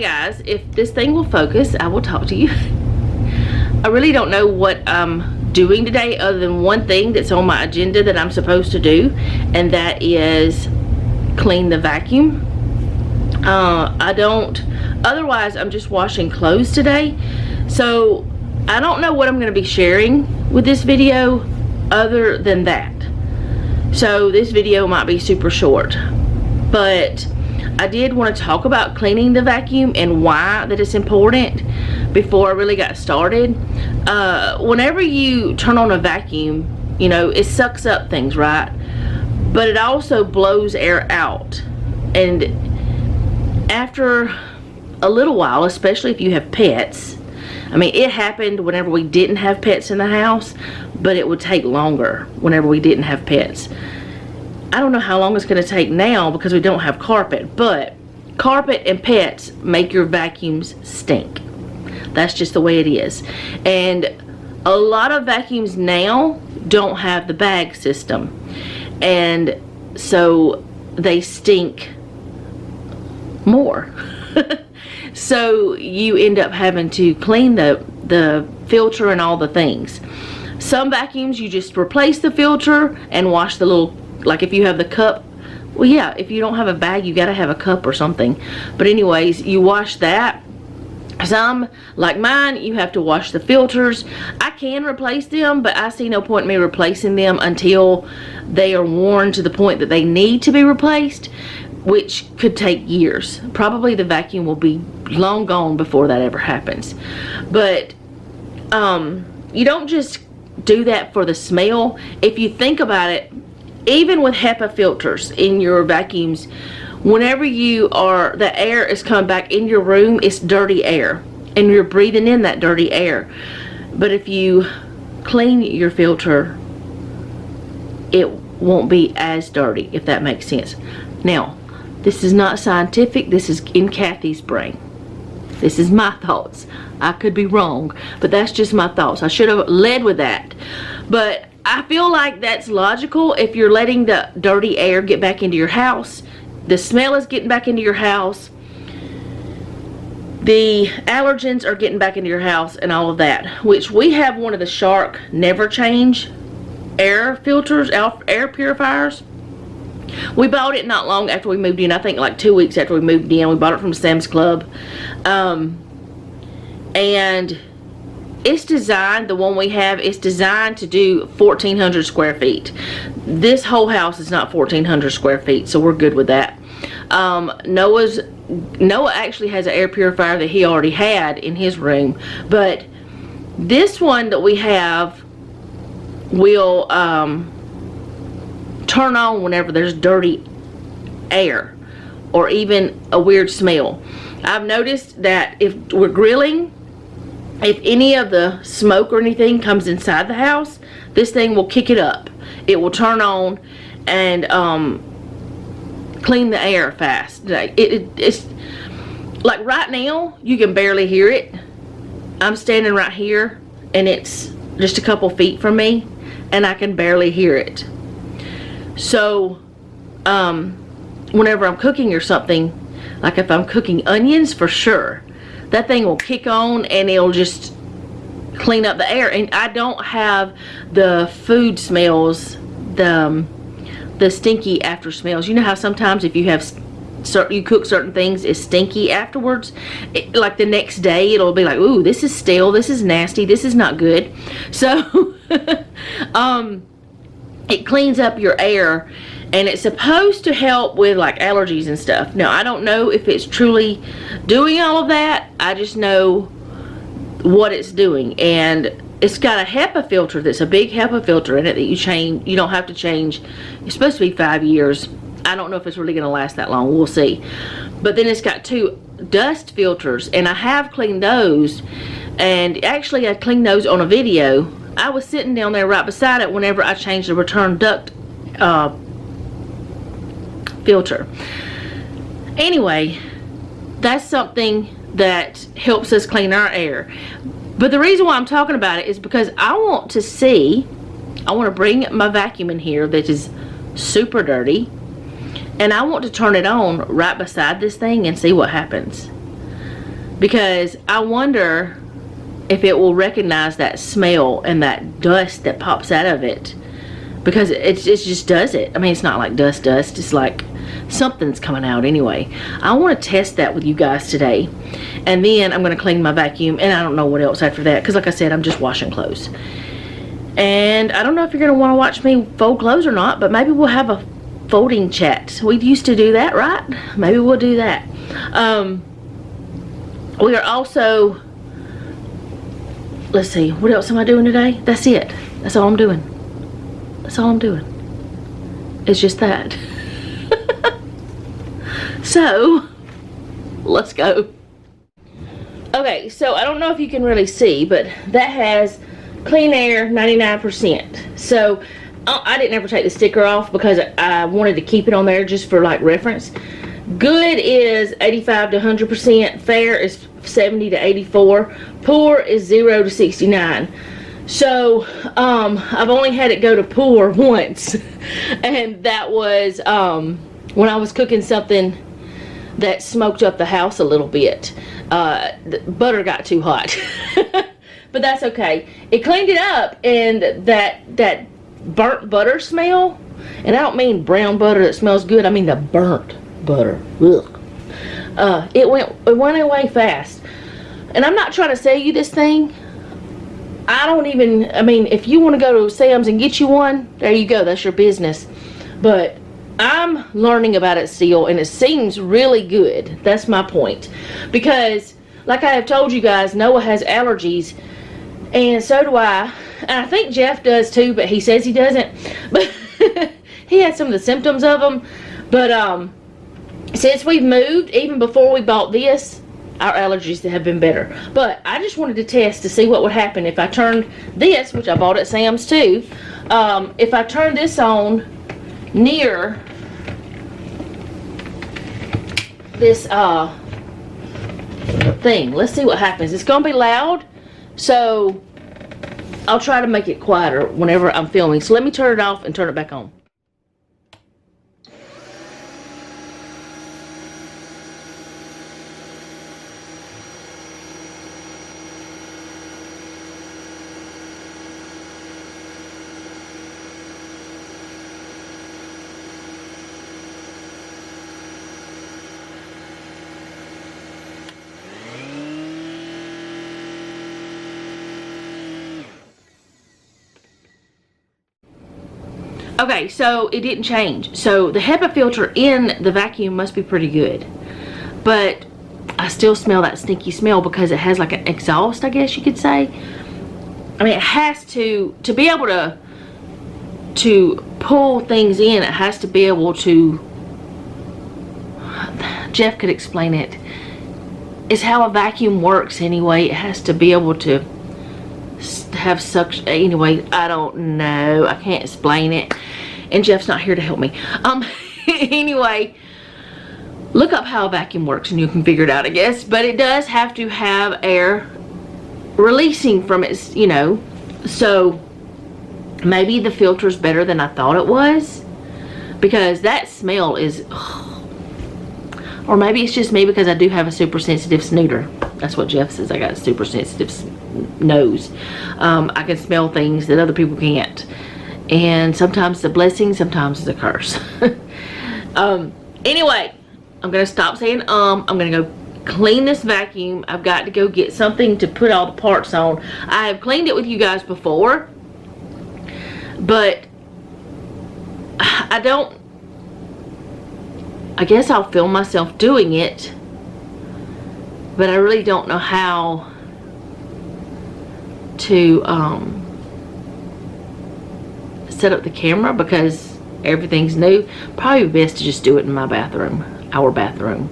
guys, if this thing will focus, I will talk to you. I really don't know what I'm doing today other than one thing that's on my agenda that I'm supposed to do, and that is clean the vacuum. Otherwise I'm just washing clothes today. So I don't know what I'm going to be sharing with this video other than that. So this video might be super short, but I did want to talk about cleaning the vacuum and why that it's important before I really got started. Whenever you turn on a vacuum, you know, it sucks up things, right? But it also blows air out. And after a little while, especially if you have pets, I mean, it happened whenever we didn't have pets in the house, but it would take longer whenever we didn't have pets. I don't know how long it's going to take now because we don't have carpet, but carpet and pets make your vacuums stink. That's just the way it is. And a lot of vacuums now don't have the bag system, and so they stink more. So you end up having to clean the filter and all the things. Some vacuums you just replace the filter and wash the little, like if you have the cup, well yeah, if you don't have a bag you gotta have a cup or something, but anyways, you wash that. Some, like mine, you have to wash the filters. I can replace them, but I see no point in me replacing them until they are worn to the point that they need to be replaced, which could take years. Probably the vacuum will be long gone before that ever happens. But you don't just do that for the smell. If you think about it, even with HEPA filters in your vacuums, whenever the air is coming back in your room, it's dirty air, and you're breathing in that dirty air. But if you clean your filter, it won't be as dirty, if that makes sense. Now, this is not scientific, this is in Kathy's brain. This is my thoughts. I could be wrong, but that's just my thoughts. I should have led with that. But I feel like that's logical. If you're letting the dirty air get back into your house, the smell is getting back into your house, the allergens are getting back into your house, and all of that. Which we have one of the Shark never change air filters, air purifiers. We bought it not long after we moved in. I think like 2 weeks after we moved in. We bought it from Sam's Club. And it's designed, the one we have, it's designed to do 1,400 square feet. This whole house is not 1,400 square feet, so we're good with that. Noah actually has an air purifier that he already had in his room, but this one that we have will turn on whenever there's dirty air or even a weird smell. I've noticed that if we're grilling, if any of the smoke or anything comes inside the house, this thing will kick it up. It will turn on and clean the air fast. It's like right now you can barely hear it. I'm standing right here and it's just a couple feet from me and I can barely hear it. So whenever I'm cooking or something, like if I'm cooking onions, for sure that thing will kick on and it'll just clean up the air. And I don't have the food smells, the stinky after smells. You know how sometimes if you have you cook certain things, it's stinky afterwards, like the next day it'll be like, ooh, this is stale, this is nasty, this is not good. So it cleans up your air, and it's supposed to help with like allergies and stuff. Now I don't know if it's truly doing all of that. I just know what it's doing, and it's got a HEPA filter that's a big HEPA filter in it that you change. You don't have to change. It's supposed to be 5 years. I don't know if it's really going to last that long. We'll see. But then it's got 2 dust filters, and I have cleaned those, and actually I cleaned those on a video. I was sitting down there right beside it whenever I changed the return duct filter. Anyway, that's something that helps us clean our air. But the reason why I'm talking about it is because I want to bring my vacuum in here that is super dirty, and I want to turn it on right beside this thing and see what happens. because I wonder if it will recognize that smell and that dust that pops out of it, because it just does it. I mean, it's not like dust, it's like something's coming out anyway. I want to test that with you guys today, and then I'm going to clean my vacuum, and I don't know what else after that, because like I said, I'm just washing clothes. And I don't know if you're going to want to watch me fold clothes or not, but maybe we'll have a folding chat. We used to do that, right? Maybe we'll do that. We are also, let's see, what else am I doing today? That's it. That's all I'm doing. That's all I'm doing. It's just that. So, let's go. Okay, so I don't know if you can really see, but that has clean air 99%. So I didn't ever take the sticker off because I wanted to keep it on there just for like reference. Good is 85 to 100%. Fair is 70 to 84. Poor is 0 to 69. So I've only had it go to poor once, and that was when I was cooking something that smoked up the house a little bit. The butter got too hot. But that's okay. It cleaned it up, and that burnt butter smell, and I don't mean brown butter that smells good, I mean the burnt butter. Ugh. It went away fast. And I'm not trying to sell you this thing. I mean, if you want to go to Sam's and get you one, there you go, that's your business. But I'm learning about it still, and it seems really good. That's my point. Because, like I have told you guys, Noah has allergies, and so do I. And I think Jeff does too, but he says he doesn't. But he had some of the symptoms of them. But since we've moved, even before we bought this, our allergies have been better. But I just wanted to test to see what would happen if I turned this, which I bought at Sam's too. If I turn this on near this thing, let's see what happens. It's gonna be loud, so I'll try to make it quieter whenever I'm filming. So let me turn it off and turn it back on. Okay, so it didn't change. So the HEPA filter in the vacuum must be pretty good. But I still smell that stinky smell because it has like an exhaust, I guess you could say. I mean, it has to be able to pull things in, it has to be able to, Jeff could explain it. It's how a vacuum works anyway. It has to be able to have suction. Anyway, I don't know. I can't explain it. And Jeff's not here to help me. Anyway, look up how a vacuum works and you can figure it out, I guess. But it does have to have air releasing from its, you know. So maybe the filter is better than I thought it was, because that smell is, or maybe it's just me because I do have a super sensitive snooter. That's what Jeff says. I got a super sensitive nose. I can smell things that other people can't, and sometimes it's a blessing, sometimes it's a curse. Anyway, I'm gonna stop saying I'm gonna go clean this vacuum. I've got to go get something to put all the parts on. I have cleaned it with you guys before, but I guess I'll film myself doing it, but I really don't know how to set up the camera because everything's new. Probably best to just do it in my bathroom, our bathroom,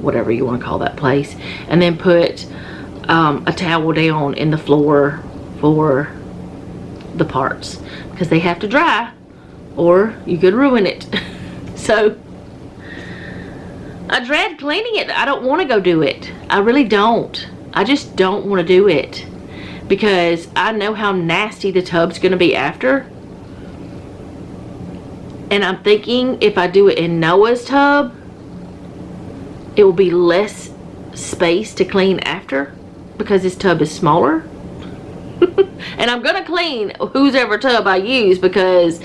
whatever you want to call that place, and then put a towel down in the floor for the parts because they have to dry or you could ruin it. So I dread cleaning it. I don't want to go do it. I really don't. I just don't want to do it because I know how nasty the tub's going to be after. And I'm thinking if I do it in Noah's tub, it will be less space to clean after because this tub is smaller. And I'm gonna clean whose ever tub I use because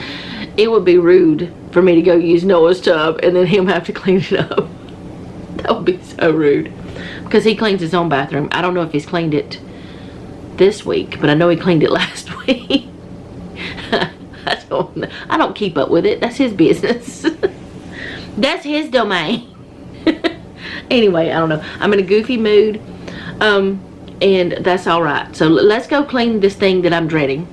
it would be rude for me to go use Noah's tub and then him have to clean it up. That would be so rude because he cleans his own bathroom. I don't know if he's cleaned it this week, but I know he cleaned it last week. I don't keep up with it. That's his business. That's his domain. Anyway, I don't know. I'm in a goofy mood. And that's all right. So let's go clean this thing that I'm dreading.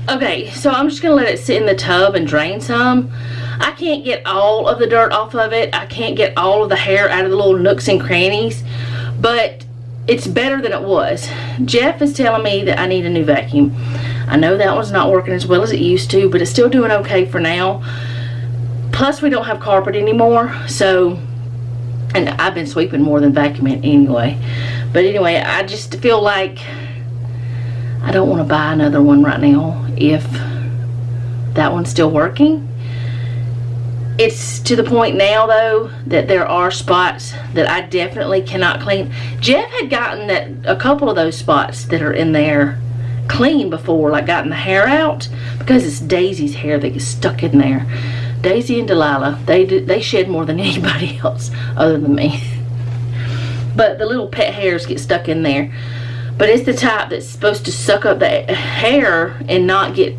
Okay, so I'm just gonna let it sit in the tub and drain some. I can't get all of the dirt off of it. I can't get all of the hair out of the little nooks and crannies, but it's better than it was. Jeff is telling me that I need a new vacuum. I know that one's not working as well as it used to, but it's still doing okay for now. Plus, we don't have carpet anymore, so, and I've been sweeping more than vacuuming anyway. But anyway, I just feel like I don't want to buy another one right now if that one's still working. It's to the point now though that there are spots that I definitely cannot clean. Jeff had gotten that a couple of those spots that are in there clean before, like gotten the hair out, because it's Daisy's hair that gets stuck in there. Daisy and Delilah, they shed more than anybody else other than me. But the little pet hairs get stuck in there. But it's the type that's supposed to suck up the hair and not get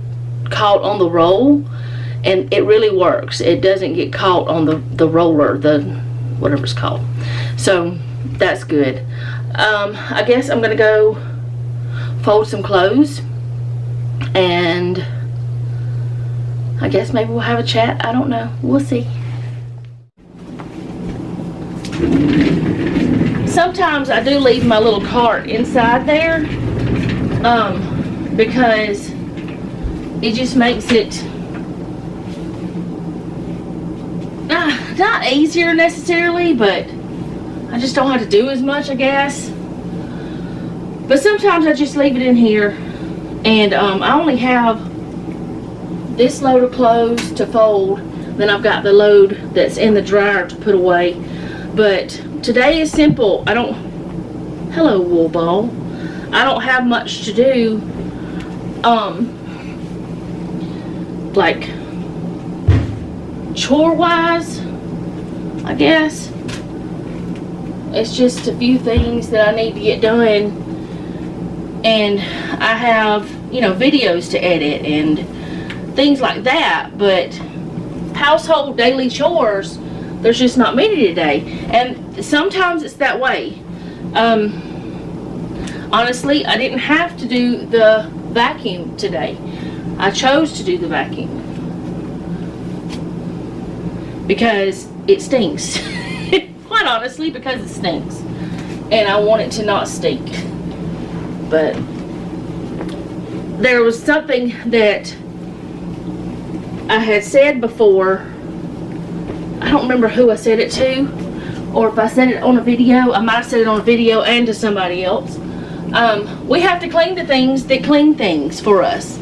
caught on the roll. And it really works. It doesn't get caught on the roller, the whatever it's called. So that's good. I guess I'm going to go fold some clothes. And I guess maybe we'll have a chat. I don't know. We'll see. sometimes I do leave my little cart inside there, because it just makes it not easier necessarily, but I just don't have to do as much, I guess. But sometimes I just leave it in here, and I only have this load of clothes to fold. Then I've got the load that's in the dryer to put away. But today is simple. Hello, wool ball. I don't have much to do, like chore wise, I guess. It's just a few things that I need to get done, and I have, you know, videos to edit and things like that. But household daily chores, there's just not many today, and sometimes it's that way. Honestly, I didn't have to do the vacuum today. I chose to do the vacuum because it stinks. Quite honestly, because it stinks, and I want it to not stink. But there was something that I had said before. I don't remember who I said it to, or if I said it on a video. I might have said it on a video and to somebody else. We have to clean the things that clean things for us.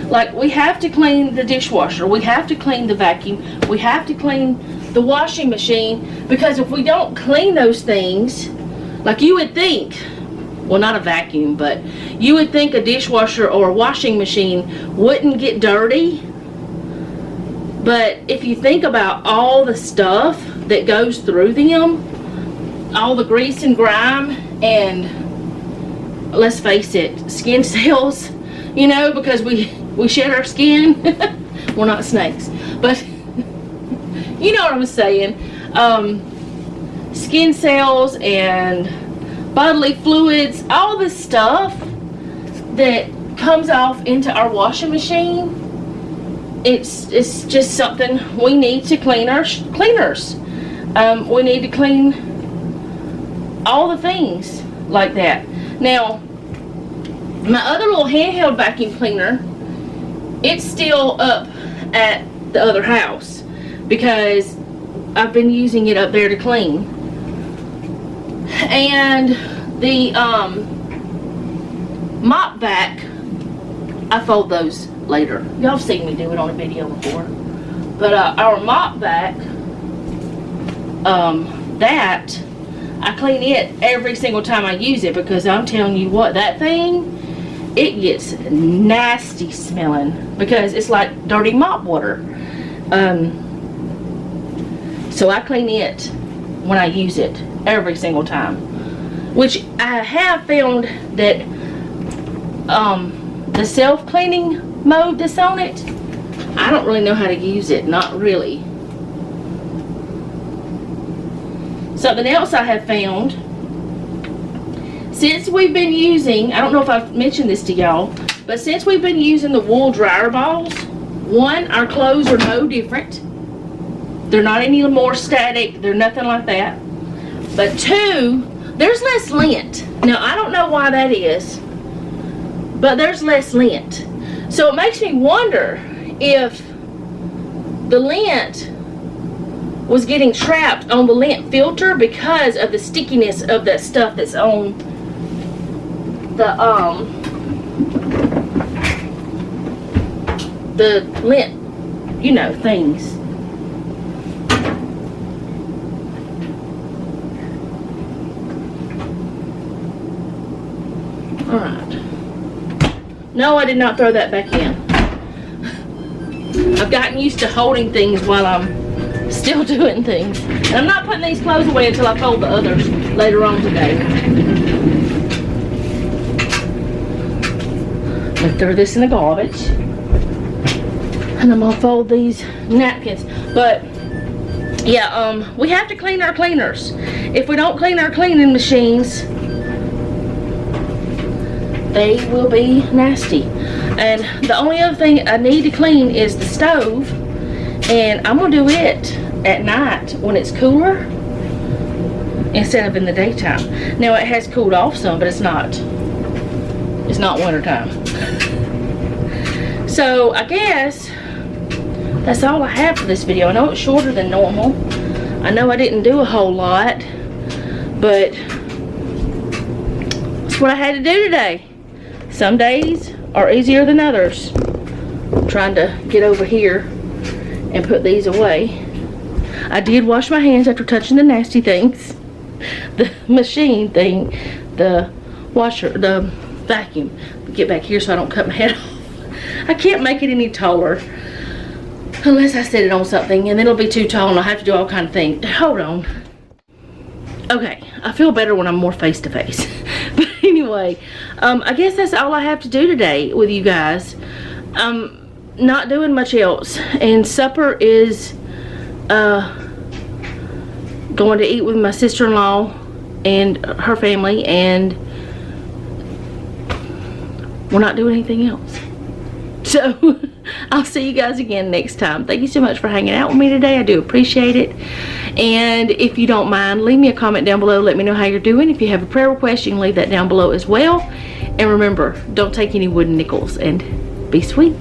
Like, we have to clean the dishwasher, we have to clean the vacuum, we have to clean the washing machine, because if we don't clean those things, like you would think, well, not a vacuum, but you would think a dishwasher or a washing machine wouldn't get dirty. But if you think about all the stuff that goes through them, all the grease and grime, and let's face it, skin cells, you know, because we shed our skin. We're not snakes, but you know what I'm saying. Skin cells and bodily fluids, all the stuff that comes off into our washing machine, it's just something we need to clean our cleaners. We need to clean all the things like that. Now, my other little handheld vacuum cleaner, it's still up at the other house because I've been using it up there to clean. And the mop vac, I fold those later. Y'all have seen me do it on a video before. But our mop vac, that I clean it every single time I use it, because I'm telling you what, that thing, it gets nasty smelling because it's like dirty mop water. So I clean it when I use it every single time, which I have found that the self-cleaning mode that's on it, I don't really know how to use it. Not really. Something else I have found, since we've been using, I don't know if I've mentioned this to y'all, but since we've been using the wool dryer balls, one, our clothes are no different. They're not any more static. They're nothing like that. But two, there's less lint. Now, I don't know why that is, but there's less lint. So it makes me wonder if the lint was getting trapped on the lint filter because of the stickiness of that stuff that's on the lint, you know, things. Alright. No, I did not throw that back in. I've gotten used to holding things while I'm still doing things. And I'm not putting these clothes away until I fold the others later on today. I'm going to throw this in the garbage. And I'm going to fold these napkins. But, yeah, we have to clean our cleaners. If we don't clean our cleaning machines, they will be nasty. And the only other thing I need to clean is the stove, and I'm gonna do it at night when it's cooler. instead of in the daytime. Now it has cooled off some, but it's not winter time. So I guess that's all I have for this video. I know it's shorter than normal. I know I didn't do a whole lot, but that's what I had to do today. Some days are easier than others. I'm trying to get over here and put these away. I did wash my hands after touching the nasty things. The machine thing, the washer, the vacuum. Get back here so I don't cut my head off. I can't make it any taller unless I set it on something, and then it'll be too tall and I'll have to do all kind of things. Hold on. Okay, I feel better when I'm more face to face. But anyway, I guess that's all I have to do today with you guys. Not doing much else, and supper is going to eat with my sister-in-law and her family, and we're not doing anything else. So I'll see you guys again next time. Thank you so much for hanging out with me today. I do appreciate it. And if you don't mind, leave me a comment down below. Let me know how you're doing. If you have a prayer request, you can leave that down below as well. And remember, don't take any wooden nickels, and be sweet.